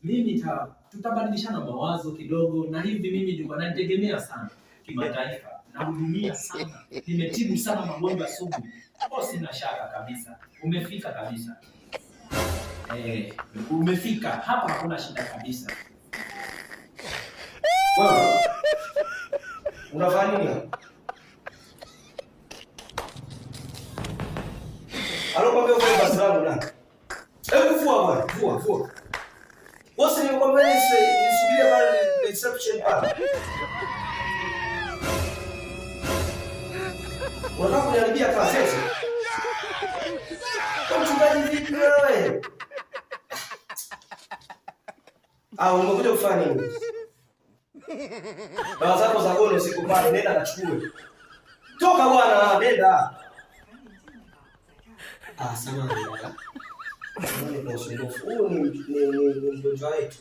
Mimi tutabadilishana mawazo kidogo, na hivi mimi ndio nitegemea sana kimataifa, nahudumia sana, nimetibu sana magonjwa sugu. Kwa sina shaka kabisa umefika kabisa. Umefika hapa, hakuna shida kabisa. Wewe unafanya nini? Alokwambia kwa basalamu na. Hebu fua bwana, fua. Wasi nimekwambia nisubirie pale reception pale. Unataka kuniharibia kaseti? Kwa mchungaji vipi wewe? Umekuja kufanya nini? Dawa zako za gono siku pale, nenda kachukue. Toka bwana, nenda. Samahani. Huyu ni mgonjwa wetu.